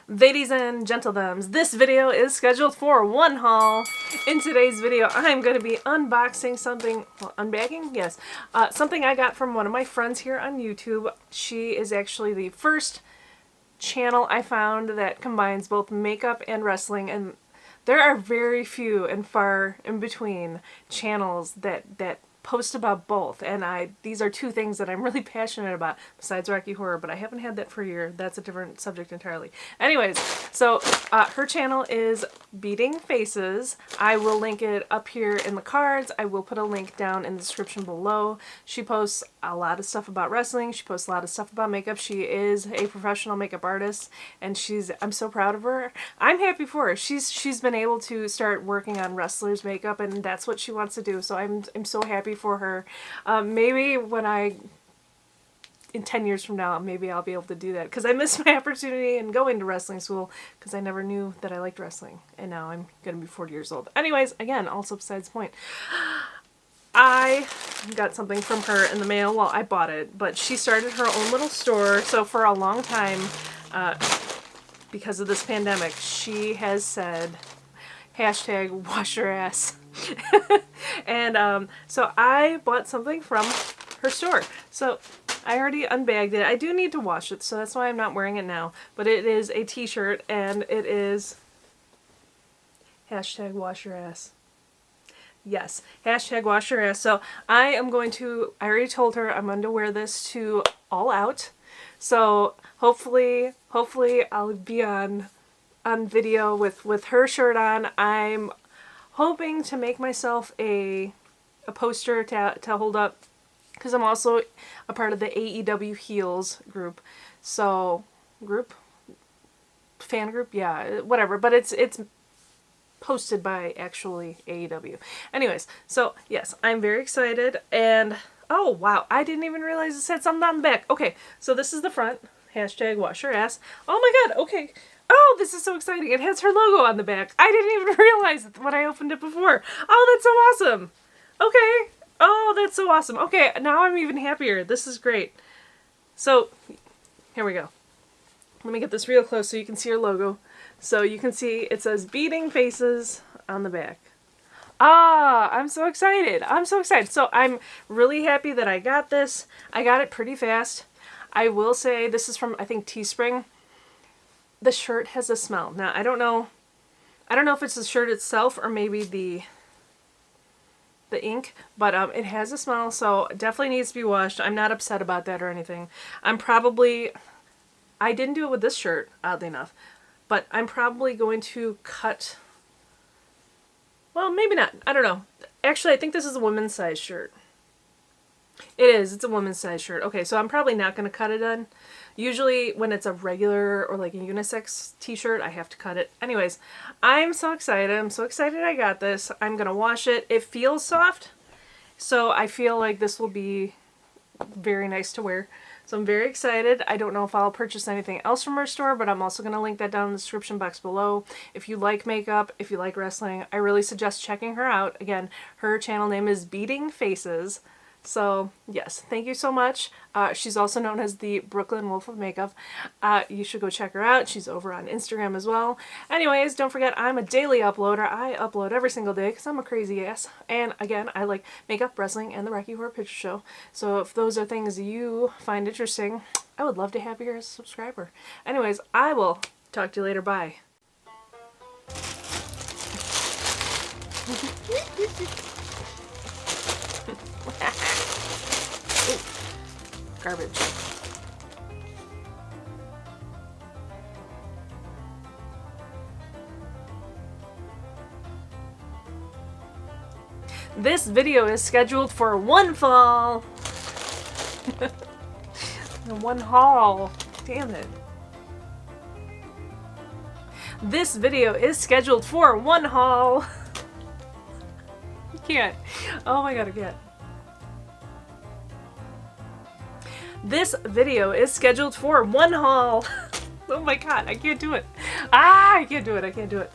Ladies and gentlemen, this video is scheduled for one haul. In today's video, I'm going to be unboxing something, well, unbagging? Yes. Something I got from one of my friends here on YouTube. She is actually the first channel I found that combines both makeup and wrestling, and there are very few and far in between channels that post about both, and these are two things that I'm really passionate about besides Rocky Horror, but I haven't had that for a year. That's a different subject entirely. Anyways, so her channel is Beating Faces. I will link it up here in the cards. I will put a link down in the description below. She posts a lot of stuff about wrestling. She posts a lot of stuff about makeup. She is a professional makeup artist, and I'm so proud of her. I'm happy for her. She's been able to start working on wrestlers' makeup, and that's what she wants to do. So I'm so happy for her. Maybe in 10 years from now, maybe I'll be able to do that, because I missed my opportunity in going to wrestling school because I never knew that I liked wrestling, and now I'm going to be 40 years old. Anyways, again, also besides the point. I got something from her in the mail. Well, I bought it, but she started her own little store. So for a long time, because of this pandemic, she has said, #wash your ass. And so I bought something from her store. So I already unbagged it. I do need to wash it, so that's why I'm not wearing it now. But it is a t-shirt, and it is #wash your ass. Yes, #wash your ass. So I already told her I'm going to wear this to All Out. So hopefully I'll be on video with her shirt on. I'm hoping to make myself a poster to hold up, because I'm also a part of the AEW Heels group. So fan group, yeah, whatever. But it's posted by actually AEW. Anyways, so yes, I'm very excited, and oh wow, I didn't even realize it said something on the back. Okay, so this is the front, #wash your ass. Oh my god, okay. Oh, this is so exciting. It has her logo on the back. I didn't even realize it when I opened it before. Oh, that's so awesome. Okay. Oh, that's so awesome. Okay, now I'm even happier. This is great. So, here we go. Let me get this real close so you can see her logo. So you can see it says Beating Faces on the back. Ah, I'm so excited. I'm so excited. So I'm really happy that I got this. I got it pretty fast. I will say this is from, I think, Teespring. The shirt has a smell. Now, I don't know if it's the shirt itself or maybe the ink, but it has a smell, so it definitely needs to be washed. I'm not upset about that or anything. I didn't do it with this shirt, oddly enough, but I'm probably going to cut, well, maybe not. I don't know. Actually, I think this is a women's size shirt. It is. It's a women's size shirt. Okay, so I'm probably not going to cut it on. Usually when it's a regular or like a unisex t-shirt, I have to cut it. Anyways, I'm so excited. I'm so excited I got this. I'm going to wash it. It feels soft, so I feel like this will be very nice to wear. So I'm very excited. I don't know if I'll purchase anything else from her store, but I'm also going to link that down in the description box below. If you like makeup, if you like wrestling, I really suggest checking her out. Again, her channel name is Beating Faces. So, yes, thank you so much. She's also known as the Brooklyn Wolf of Makeup. You should go check her out. She's over on Instagram as well. Anyways, don't forget, I'm a daily uploader. I upload every single day because I'm a crazy ass. And again, I like makeup, wrestling, and the Rocky Horror Picture Show. So if those are things you find interesting, I would love to have you as a subscriber. Anyways, I will talk to you later. Bye. Garbage. This video is scheduled for one fall. One haul. Damn it. This video is scheduled for one haul. I can't. Oh my god, I can't. This video is scheduled for one haul. Oh my god, I can't do it. I can't do it. I can't do it.